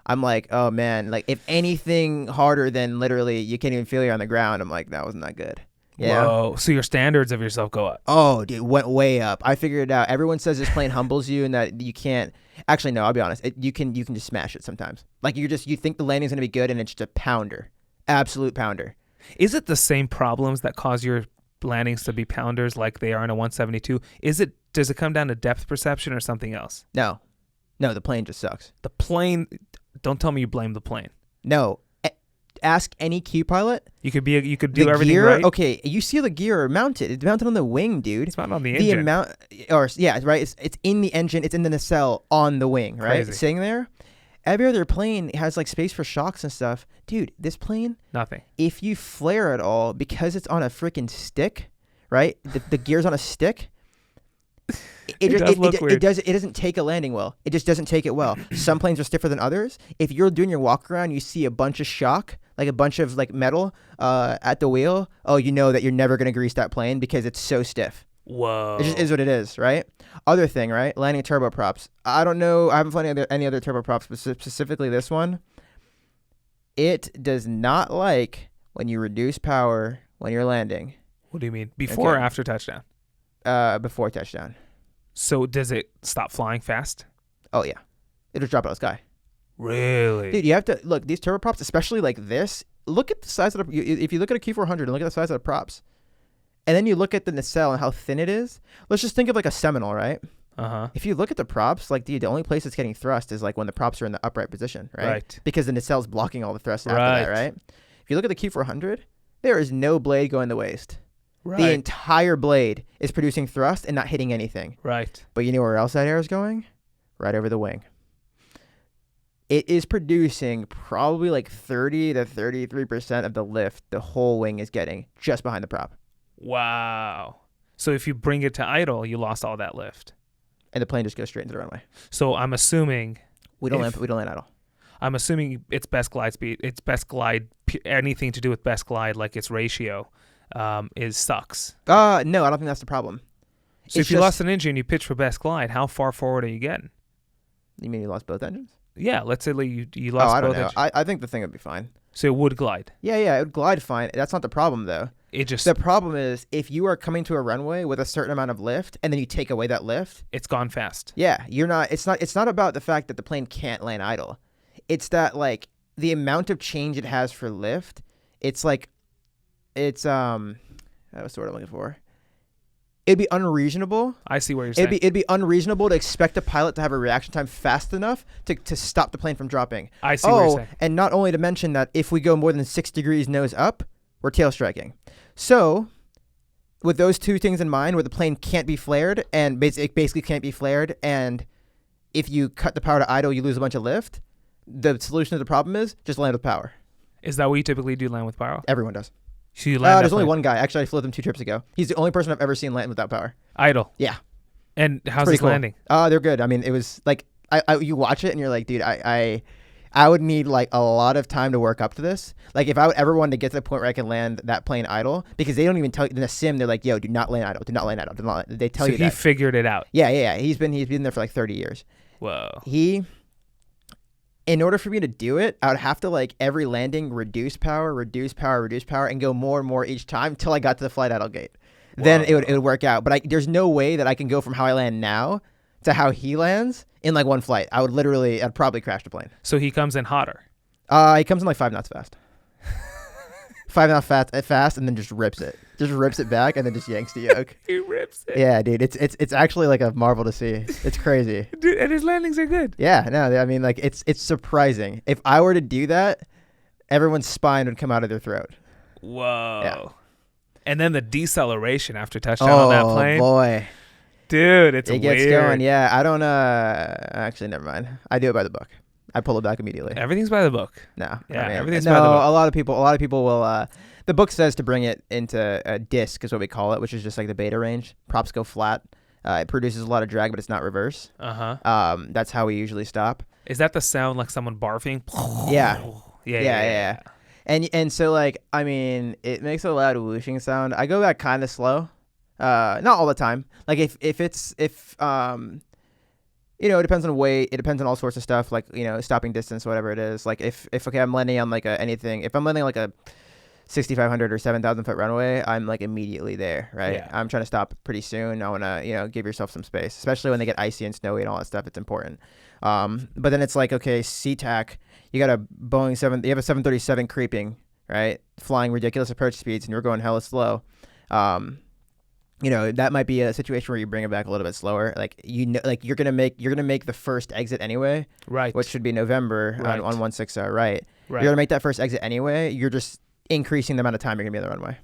I'm like, oh man, like if anything harder than literally you can't even feel you're on the ground, I'm like, that wasn't that good. Yeah. Whoa. So your standards of yourself go up. Oh, dude, went way up. I figured it out. Everyone says this plane humbles you and that you can't. Actually, no, I'll be honest. You can just smash it sometimes. Like you think the landing's gonna be good and it's just a pounder, absolute pounder. Is it the same problems that cause your landings to be pounders like they are in a 172? Does it come down to depth perception or something else? No, the plane just sucks. The plane. Don't tell me you blame the plane. No. Ask any Q pilot. You could do the everything gear, right. Okay, you see the gear mounted. It's mounted on the wing, dude. It's not on the engine. Right. It's in the engine. It's in the nacelle on the wing, right? Crazy. Sitting there. Every other plane has like space for shocks and stuff, dude. This plane, nothing. If you flare at all, because it's on a freaking stick, right? The gear's on a stick. It doesn't take a landing well. It just doesn't take it well. Some planes are stiffer than others. If you're doing your walk around, you see a bunch of shock, like a bunch of like metal at the wheel. Oh, you know that you're never gonna grease that plane because it's so stiff. Whoa. It just is what it is, right? Other thing, right? Landing turboprops. I don't know. I haven't flown any other turboprops, but specifically this one. It does not like when you reduce power when you're landing. What do you mean? Before or after touchdown? Before touchdown. So does it stop flying fast? Oh, yeah. It'll drop out of the sky. Really? Dude, you have to look, these turboprops, especially like this, look at the size of if you look at a Q400 and look at the size of the props, and then you look at the nacelle and how thin it is, let's just think of like a Seminole, right? Uh-huh. If you look at the props, like the only place it's getting thrust is like when the props are in the upright position, right? Right. Because the nacelle's blocking all the thrust after that, right? If you look at the Q400, there is no blade going to waste. Right. The entire blade is producing thrust and not hitting anything. Right. But you know where else that air is going? Right over the wing. It is producing probably like 30 to 33% of the lift the whole wing is getting just behind the prop. Wow. So if you bring it to idle, you lost all that lift. And the plane just goes straight into the runway. So I'm assuming we don't land idle. I'm assuming its best glide speed, anything to do with best glide, like its ratio, sucks. No, I don't think that's the problem. So if you lost an engine, you pitch for best glide, how far forward are you getting? You mean you lost both engines? Yeah, let's say you lost both engines. I think the thing would be fine. So it would glide. Yeah, it would glide fine. That's not the problem though. The problem is if you are coming to a runway with a certain amount of lift and then you take away that lift, it's gone fast. Yeah, it's not about the fact that the plane can't land idle. It's that like the amount of change it has for lift, that was what I'm looking for. It'd be unreasonable. I see what you're saying. It'd be unreasonable to expect a pilot to have a reaction time fast enough to stop the plane from dropping. I see what you're saying. And not only to mention that if we go more than 6 degrees nose up, we're tail striking. So, with those two things in mind, where the plane can't be flared and basically can't be flared, and if you cut the power to idle, you lose a bunch of lift. The solution to the problem is just land with power. Is that what you typically do, land with power? Everyone does. So you land there's only one guy. Actually, I flew them 2 trips ago. He's the only person I've ever seen land without power. Idle. Yeah. And how's his landing? They're good. I mean, it was like you watch it and you're like, dude, I would need like a lot of time to work up to this. Like if I would ever wanted to get to the point where I can land that plane idle, because they don't even tell you in the sim. They're like, yo, do not land idle. Do not land idle. They tell you that. So he figured it out. Yeah. He's been there for like 30 years. Whoa. In order for me to do it, I would have to like every landing reduce power, and go more and more each time till I got to the flight idle gate. Whoa. Then it would work out. But there's no way that I can go from how I land now to how he lands in like one flight. I'd probably crash the plane. So he comes in hotter. He comes in like 5 knots fast. 5 knots fast, and then just rips it. Just rips it back, and then just yanks the yoke. He rips it. Yeah, dude. It's actually like a marvel to see. It's crazy. Dude, and his landings are good. Yeah, no, I mean like it's surprising. If I were to do that, everyone's spine would come out of their throat. Whoa. Yeah. And then the deceleration after touchdown on that plane. Oh boy. Dude, it gets weird. Going. Yeah, I don't actually never mind. I do it by the book. I pull it back immediately. Everything's by the book. No. Yeah, I mean, everything's by the book. A lot of people will the book says to bring it into a disc is what we call it, which is just like the beta range. Props go flat. It produces a lot of drag, but it's not reverse. That's how we usually stop. Is that the sound like someone barfing? Yeah. Yeah. And so like I mean it makes a loud whooshing sound. I go back kind of slow. Not all the time. Like if It depends on weight. It depends on all sorts of stuff, like, stopping distance, whatever it is. Like if okay, I'm landing on like anything. If I'm landing like a 6,500 or 7,000 foot runway, I'm like immediately there, right? Yeah. I'm trying to stop pretty soon. I want to, give yourself some space, especially when they get icy and snowy and all that stuff. It's important. But then it's like, okay, SeaTac, you got a you have a 737 creeping, right? Flying ridiculous approach speeds, and you're going hella slow. That might be a situation where you bring it back a little bit slower. Like, you're gonna make the first exit anyway, right? Which should be November right. on 160, right? Right. You're gonna make that first exit anyway. You're just increasing the amount of time you're gonna be on the runway.